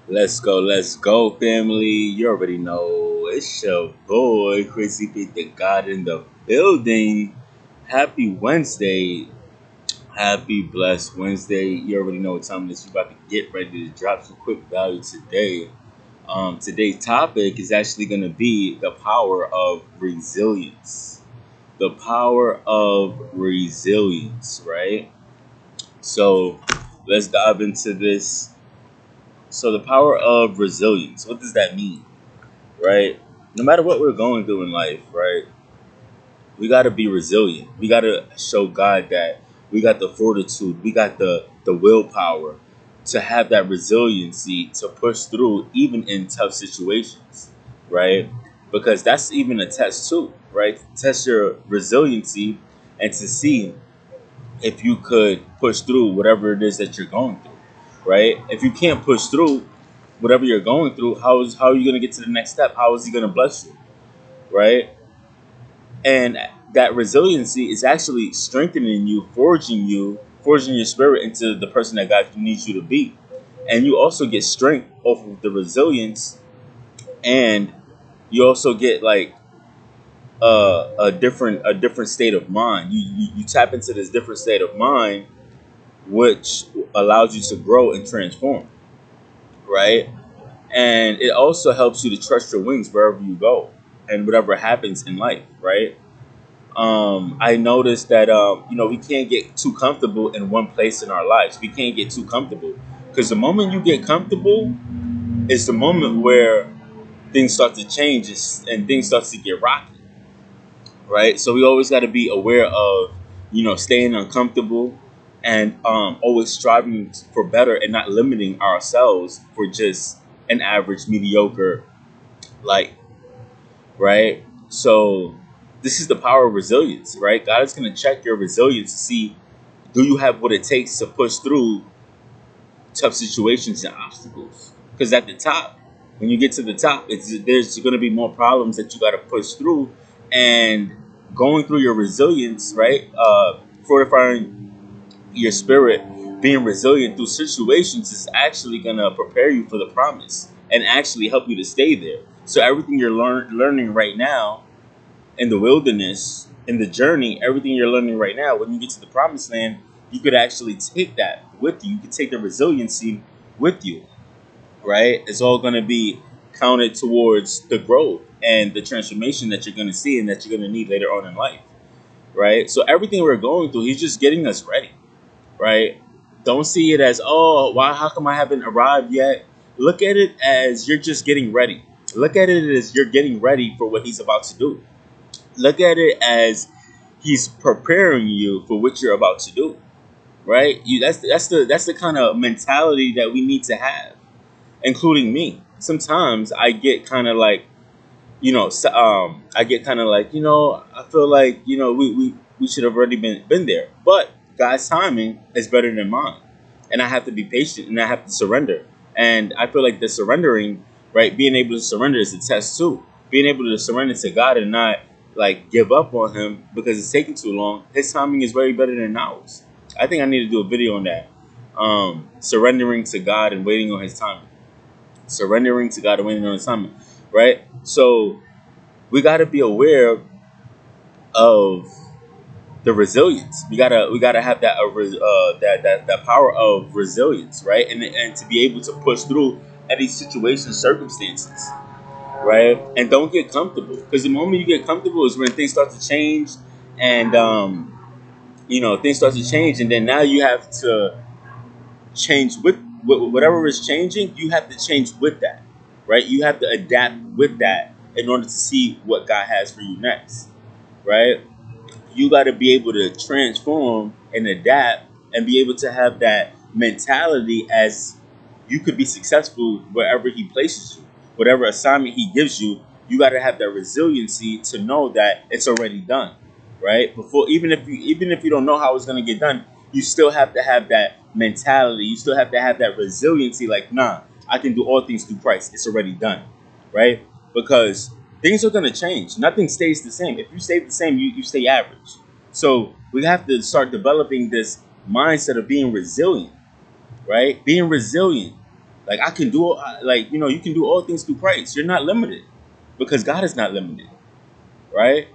Let's go, family. You already know it's your boy, Chrissy Pete, the God in the building. Happy Wednesday. Happy blessed Wednesday. You already know what time it is. We're about to get ready to drop some quick value today. Today's topic is actually going to be the power of resilience. The power of resilience, right? So let's dive into this. So, the power of resilience, what does that mean? Right? No matter what we're going through in life, right? We got to be resilient. We got to show God that we got the fortitude, we got the willpower to have that resiliency to push through even in tough situations, right? Because that's even a test too, right? Test your resiliency and to see if you could push through whatever it is that you're going through, right? If you can't push through whatever you're going through, how are you going to get to the next step? How is he going to bless you, right? And that resiliency is actually strengthening you, forging your spirit into the person that God needs you to be. And you also get strength off of the resilience, and you also get like a different state of mind. You tap into this different state of mind, which allows you to grow and transform, right? And it also helps you to trust your wings wherever you go and whatever happens in life, right? I noticed that we can't get too comfortable in one place in our lives. We can't get too comfortable because the moment you get comfortable is the moment where things start to change and things start to get rocky, right? So we always got to be aware of staying uncomfortable and always striving for better and not limiting ourselves for just an average mediocre life, right? So this is the power of resilience, right? God is going to check your resilience to see, do you have what it takes to push through tough situations and obstacles? Because at the top, when you get to the top, there's going to be more problems that you got to push through, and going through your resilience, right? Fortifying your spirit, being resilient through situations is actually going to prepare you for the promise and actually help you to stay there. So everything you're learning right now in the wilderness, in the journey, everything you're learning right now, when you get to the promised land, you could actually take that with you. You could take the resiliency with you, right? It's all going to be counted towards the growth and the transformation that you're going to see and that you're going to need later on in life, right? So everything we're going through, he's just getting us ready, right? Don't see it as, oh, why? How come I haven't arrived yet? Look at it as you're just getting ready. Look at it as you're getting ready for what he's about to do. Look at it as he's preparing you for what you're about to do, right? That's the kind of mentality that we need to have, including me. Sometimes I get kind of like, I get kind of like, I feel like, we should have already been there, but God's timing is better than mine, and I have to be patient and I have to surrender. And I feel like the surrendering, right, being able to surrender is a test too. Being able to surrender to God and not like give up on Him because it's taking too long. His timing is way better than ours. I think I need to do a video on that. Surrendering to God and waiting on His timing. Surrendering to God and waiting on His timing, right? So we got to be aware of the resilience. We gotta have that power of resilience, right? And to be able to push through any situation, circumstances, right? And don't get comfortable, because the moment you get comfortable is when things start to change, and things start to change, and then now you have to change with whatever is changing. You have to change with that, right? You have to adapt with that in order to see what God has for you next, right? You got to be able to transform and adapt and be able to have that mentality as you could be successful wherever he places you, whatever assignment he gives you. You got to have that resiliency to know that it's already done, right? Before, even if you don't know how it's going to get done, you still have to have that mentality. You still have to have that resiliency, like, nah, I can do all things through Christ. It's already done, right? Because things are going to change. Nothing stays the same. If you stay the same, you stay average. So we have to start developing this mindset of being resilient, right? Being resilient. Like I can do, like you can do all things through Christ. You're not limited because God is not limited, right?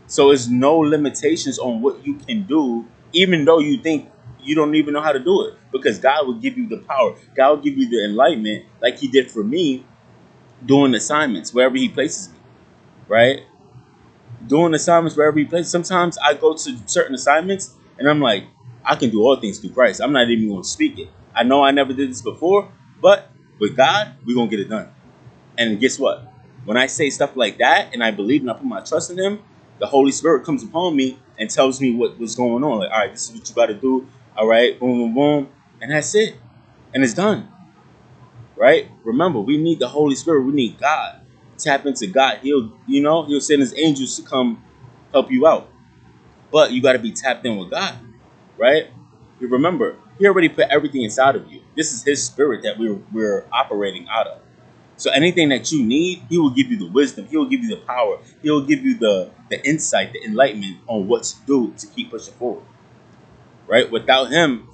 So there's no limitations on what you can do, even though you think you don't even know how to do it, because God will give you the power. God will give you the enlightenment, like He did for me, doing assignments wherever He places me, right? Doing assignments wherever He places. Sometimes I go to certain assignments and I'm like, I can do all things through Christ. I'm not even going to speak it. I know I never did this before, but with God, we're going to get it done. And guess what? When I say stuff like that and I believe and I put my trust in Him, the Holy Spirit comes upon me and tells me what's going on. Like, all right, this is what you got to do. All right, boom, boom, boom. And that's it. And it's done. Right? Remember, we need the Holy Spirit. We need God. Tap into God. He'll send His angels to come help you out. But you got to be tapped in with God. Right? You remember, He already put everything inside of you. This is His spirit that we're operating out of. So anything that you need, He will give you the wisdom. He will give you the power. He will give you the insight, the enlightenment on what to do to keep pushing forward. Right? Without Him,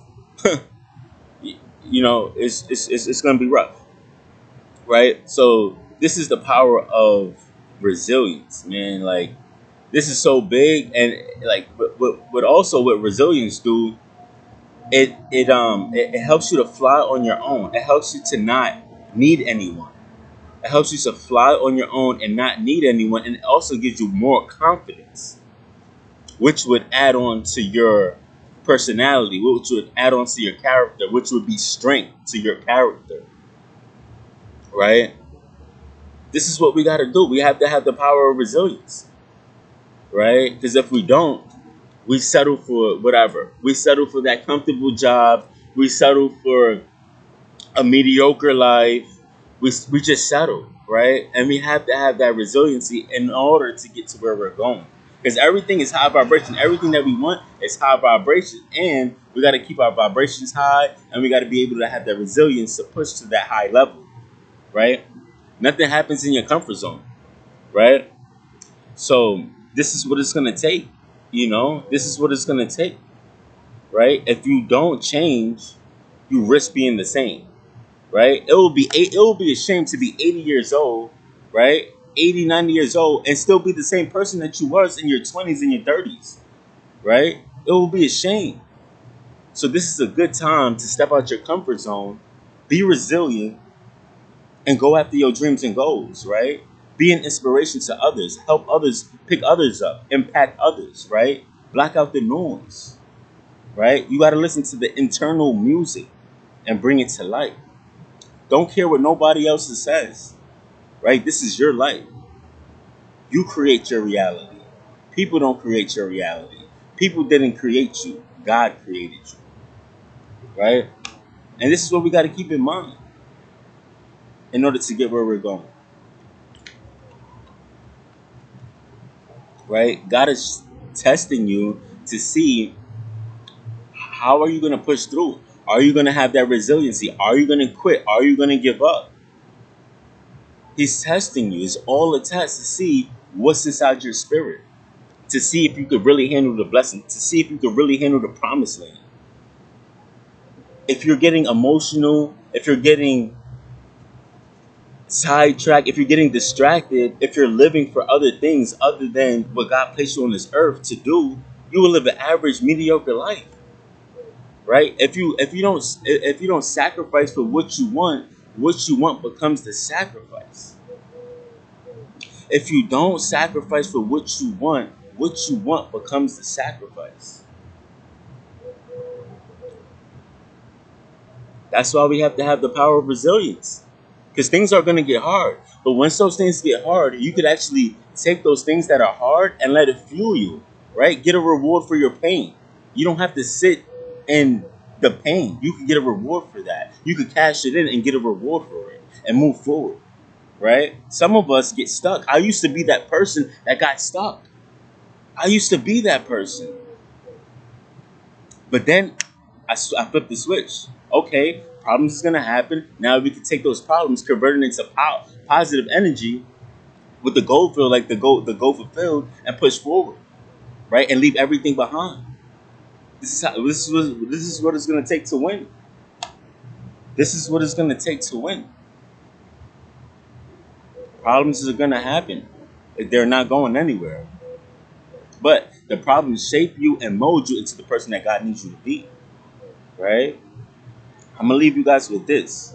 it's gonna be rough. Right? So this is the power of resilience, man. Like this is so big, and like, but also what resilience do, it helps you to fly on your own. It helps you to not need anyone. It helps you to fly on your own and not need anyone, and it also gives you more confidence, which would add on to your personality, which would add on to your character, which would be strength to your character, right? This is what we got to do. We have to have the power of resilience, right? Because if we don't, we settle for whatever. We settle for that comfortable job. We settle for a mediocre life. We just settle, right? And we have to have that resiliency in order to get to where we're going. Because everything is high vibration. Everything that we want is high vibration. And we got to keep our vibrations high. And we got to be able to have that resilience to push to that high level, right? Nothing happens in your comfort zone, right? So this is what it's going to take. This is what it's going to take, right? If you don't change, you risk being the same, right? It will be a shame to be 80 years old, right? 80, 90 years old and still be the same person that you was in your 20s and your 30s, right? It will be a shame. So this is a good time to step out your comfort zone, be resilient, and go after your dreams and goals, right? Be an inspiration to others, help others, pick others up, impact others, right? Block out the noise, right? You got to listen to the internal music and bring it to life. Don't care what nobody else says, right? This is your life. You create your reality. People don't create your reality. People didn't create you. God created you, right? And this is what we got to keep in mind in order to get where we're going, right? God is testing you to see how are you going to push through. Are you going to have that resiliency? Are you going to quit? Are you going to give up? He's testing you. It's all a test to see what's inside your spirit, to see if you could really handle the blessing, to see if you could really handle the promised land. If you're getting emotional, if you're getting sidetracked, if you're getting distracted, if you're living for other things other than what God placed you on this earth to do, you will live an average, mediocre life, right? If you don't sacrifice for what you want becomes the sacrifice. If you don't sacrifice for what you want becomes the sacrifice. That's why we have to have the power of resilience. Because things are going to get hard. But once those things get hard, you could actually take those things that are hard and let it fuel you, right? Get a reward for your pain. You don't have to sit in the pain. You can get a reward for that. You could cash it in and get a reward for it and move forward, right? Some of us get stuck. I used to be that person that got stuck. I used to be that person. But then I flipped the switch. Okay, problems is gonna happen. Now we can take those problems, convert it into positive energy with the goal filled, like the goal fulfilled, and push forward, right? And leave everything behind. This is what it's gonna take to win. This is what it's going to take to win. Problems are going to happen. They're not going anywhere. But the problems shape you and mold you into the person that God needs you to be. Right? I'm going to leave you guys with this.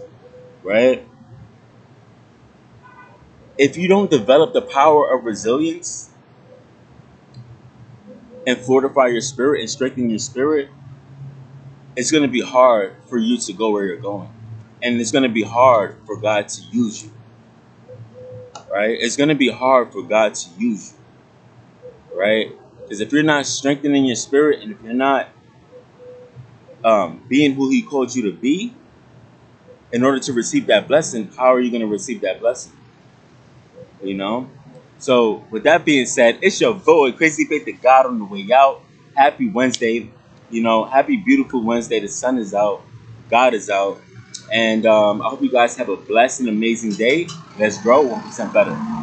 Right? If you don't develop the power of resilience and fortify your spirit and strengthen your spirit, it's going to be hard for you to go where you're going. And it's going to be hard for God to use you. Right? It's going to be hard for God to use you. Right? Because if you're not strengthening your spirit and if you're not being who He called you to be, in order to receive that blessing, how are you going to receive that blessing? You know? So, with that being said, it's your boy, Crazy Faith to God on the way out. Happy Wednesday. Happy, beautiful Wednesday. The sun is out. God is out. And I hope you guys have a blessed and amazing day. Let's grow 1% better.